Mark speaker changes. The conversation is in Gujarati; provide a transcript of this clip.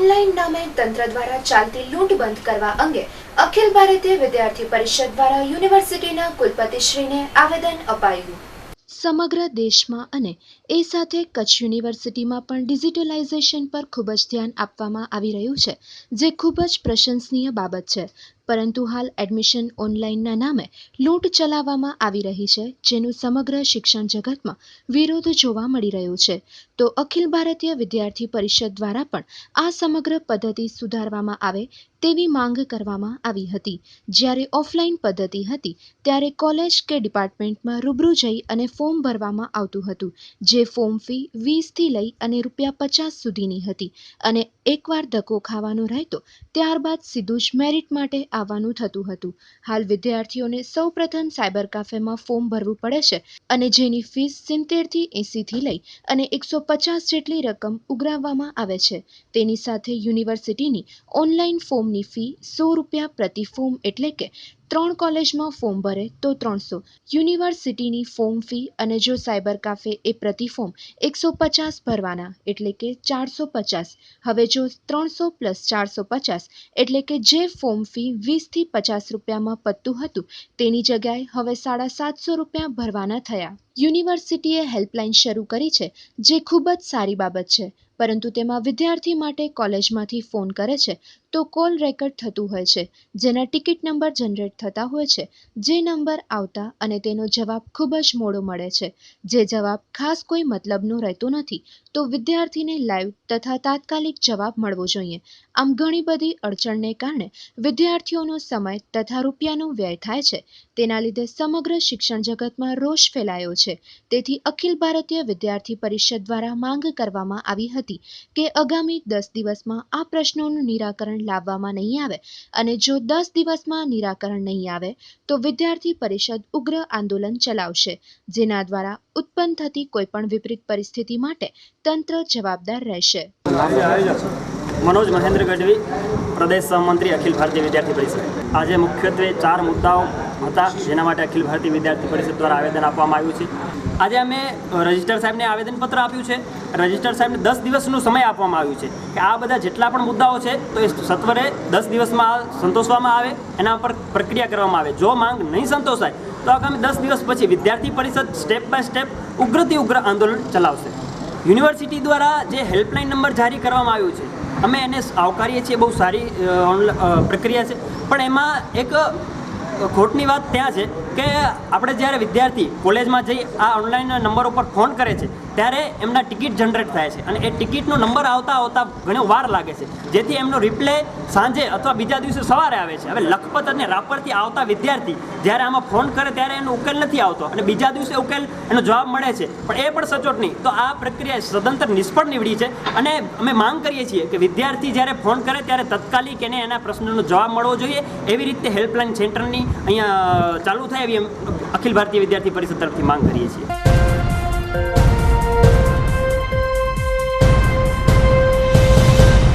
Speaker 1: ઓનલાઈન નામે તંત્ર દ્વારા ચાલતી લૂંટ બંધ કરવા અંગે અખિલ ભારતીય વિદ્યાર્થી પરિષદ દ્વારા યુનિવર્સિટીના કુલપતિશ્રીને આવેદન અપાયું। સમગ્ર દેશમાં અને એ સાથે કચ્છ યુનિવર્સિટીમાં પણ ડિજિટલાઇઝેશન પર ખૂબ જ ધ્યાન આપવામાં આવી રહ્યું છે, જે ખૂબ જ પ્રશંસનીય બાબત છે। પરંતુ હાલ એડમિશન ઓનલાઈનના નામે લૂંટ ચલાવવામાં આવી રહી છે, જેનું સમગ્ર શિક્ષણ જગતમાં વિરોધ જોવા મળી રહ્યો છે। તો અખિલ ભારતીય વિદ્યાર્થી પરિષદ દ્વારા પણ આ સમગ્ર પદ્ધતિ સુધારવામાં આવે તેવી માંગ કરવામાં આવી હતી। જ્યારે ઓફલાઈન પદ્ધતિ હતી ત્યારે કોલેજ કે ડિપાર્ટમેન્ટમાં રૂબરૂ જઈ અને ફોર્મ ભરવામાં આવતું હતું, જે ફોર્મ ફી 20થી લઈ અને ₹50 સુધીની હતી અને એકવાર ધક્કો ખાવાનો રહેતો ત્યારબાદ સીધું જ મેરિટ માટે આવવાનું થતું હતું। હાલ વિદ્યાર્થીઓને સૌપ્રથમ સાયબર કાફેમાં ફોર્મ ભરવું પડે છે અને જેની ફીસ 70 થી 80 થી લઈ અને 150 જેટલી રકમ ઉઘરાવવામાં આવે છે। તેની સાથે યુનિવર્સિટીની ઓનલાઈન ફોર્મની ફી ₹100 પ્રતિ ફોર્મ, એટલે કે 3 કોલેજમાં ફોર્મ ભરે તો 300 યુનિવર્સિટીની ફોર્મ ફી, અને જો સાયબર કાફે એ પ્રતિ ફોર્મ 150 ભરવાના, એટલે કે 450। હવે જો 300 + 450 એટલે કે જે ફોર્મ ફી 20 થી ₹50માં પતતું હતું તેની જગ્યાએ હવે ₹750 ભરવાના થયા। યુનિવર્સિટીએ હેલ્પલાઇન શરૂ કરી છે, જે ખૂબ જ સારી બાબત છે, પરંતુ તેમાં વિદ્યાર્થી માટે કોલેજમાંથી ફોન કરે છે તો કોલ રેકોર્ડ થતું હોય છે, જેના ટિકિટ નંબર જનરેટ થતા હોય છે, જે નંબર આવતા અને તેનો જવાબ ખૂબ જ મોડો મળે છે, જે જવાબ ખાસ કોઈ મતલબનો રહેતો નથી। તો વિદ્યાર્થીને લાઈવ તથા તાત્કાલિક જવાબ મળવો જોઈએ। આમ ઘણી બધી અડચણને કારણે વિદ્યાર્થીઓનો સમય તથા રૂપિયાનો વ્યય થાય છે। તેના લીધે સમગ્ર શિક્ષણ જગતમાં રોષ ફેલાયો છે। તેથી અખિલ ભારતીય વિદ્યાર્થી પરિષદ દ્વારા માંગ કરવામાં આવી હતી કે આગામી 10 દિવસમાં આ પ્રશ્નોનું નિરાકરણ લાવવામાં નહીં આવે, અને જો 10 દિવસમાં નિરાકરણ નહીં આવે તો વિદ્યાર્થી પરિષદ ઉગ્ર આંદોલન ચલાવશે, જેના દ્વારા ઉત્પન્ન થતી કોઈપણ વિપરીત પરિસ્થિતિ માટે તંત્ર જવાબદાર રહેશે।
Speaker 2: मनोज महेंद्र गढ़वी, प्रदेश सहमंत्री अखिल भारतीय विद्यार्थी परिषद। आज मुख्यत्वे 4 मुद्दाओं था जेना माटे अखिल भारतीय विद्यार्थी परिषद द्वारा आवेदन आपवामां आव्युं छे। आज अमे रजिस्टर साहेब ने आवेदनपत्र आप्युं छे। रजिस्टर साहेब ने 10 दिवसनो समय आपवामां आव्युं छे कि आ बधा जेटला पण मुद्दाओ छे तो ए सत्वरे 10 दिवसमां संतोषवामां आवे, एना पर प्रक्रिया करवामां आवे। जो मांग नहीं संतोषाय तो आगामी 10 दिवस पछी विद्यार्थी परिषद स्टेप बाय स्टेप उग्रથી उग्र आंदोलन चलावशे। यूनिवर्सिटी द्वारा जे हेल्पलाइन नंबर जारी करवामां आव्यो छे અમે એને આવકારીએ છીએ, બહુ સારી પ્રક્રિયા છે, પણ એમાં એક ખોટની વાત ત્યાં છે કે આપણે જ્યારે વિદ્યાર્થી કોલેજમાં જઈ આ ઓનલાઈન નંબર ઉપર ફોન કરે છે ત્યારે એમના ટિકિટ જનરેટ થાય છે અને એ ટિકિટનો નંબર આવતા ઘણો વાર લાગે છે, જેથી એમનો રિપ્લે સાંજે અથવા બીજા દિવસે સવારે આવે છે। હવે લખપત અને રાપરથી આવતા વિદ્યાર્થી જ્યારે આમાં ફોન કરે ત્યારે એનો ઉકેલ નથી આવતો અને બીજા દિવસે ઉકેલ એનો જવાબ મળે છે, પણ એ પણ સચોટ નહીં। તો આ પ્રક્રિયા સદંતર નિષ્ફળ નીવડી છે અને અમે માંગ કરીએ છીએ કે વિદ્યાર્થી જ્યારે ફોન કરે ત્યારે તત્કાલિક એને એના પ્રશ્નનો જવાબ મળવો જોઈએ। એવી રીતે હેલ્પલાઇન સેન્ટરની અહીંયા ચાલુ થાય એવી અખિલ ભારતીય વિદ્યાર્થી પરિષદ તરફથી માંગ કરીએ છીએ।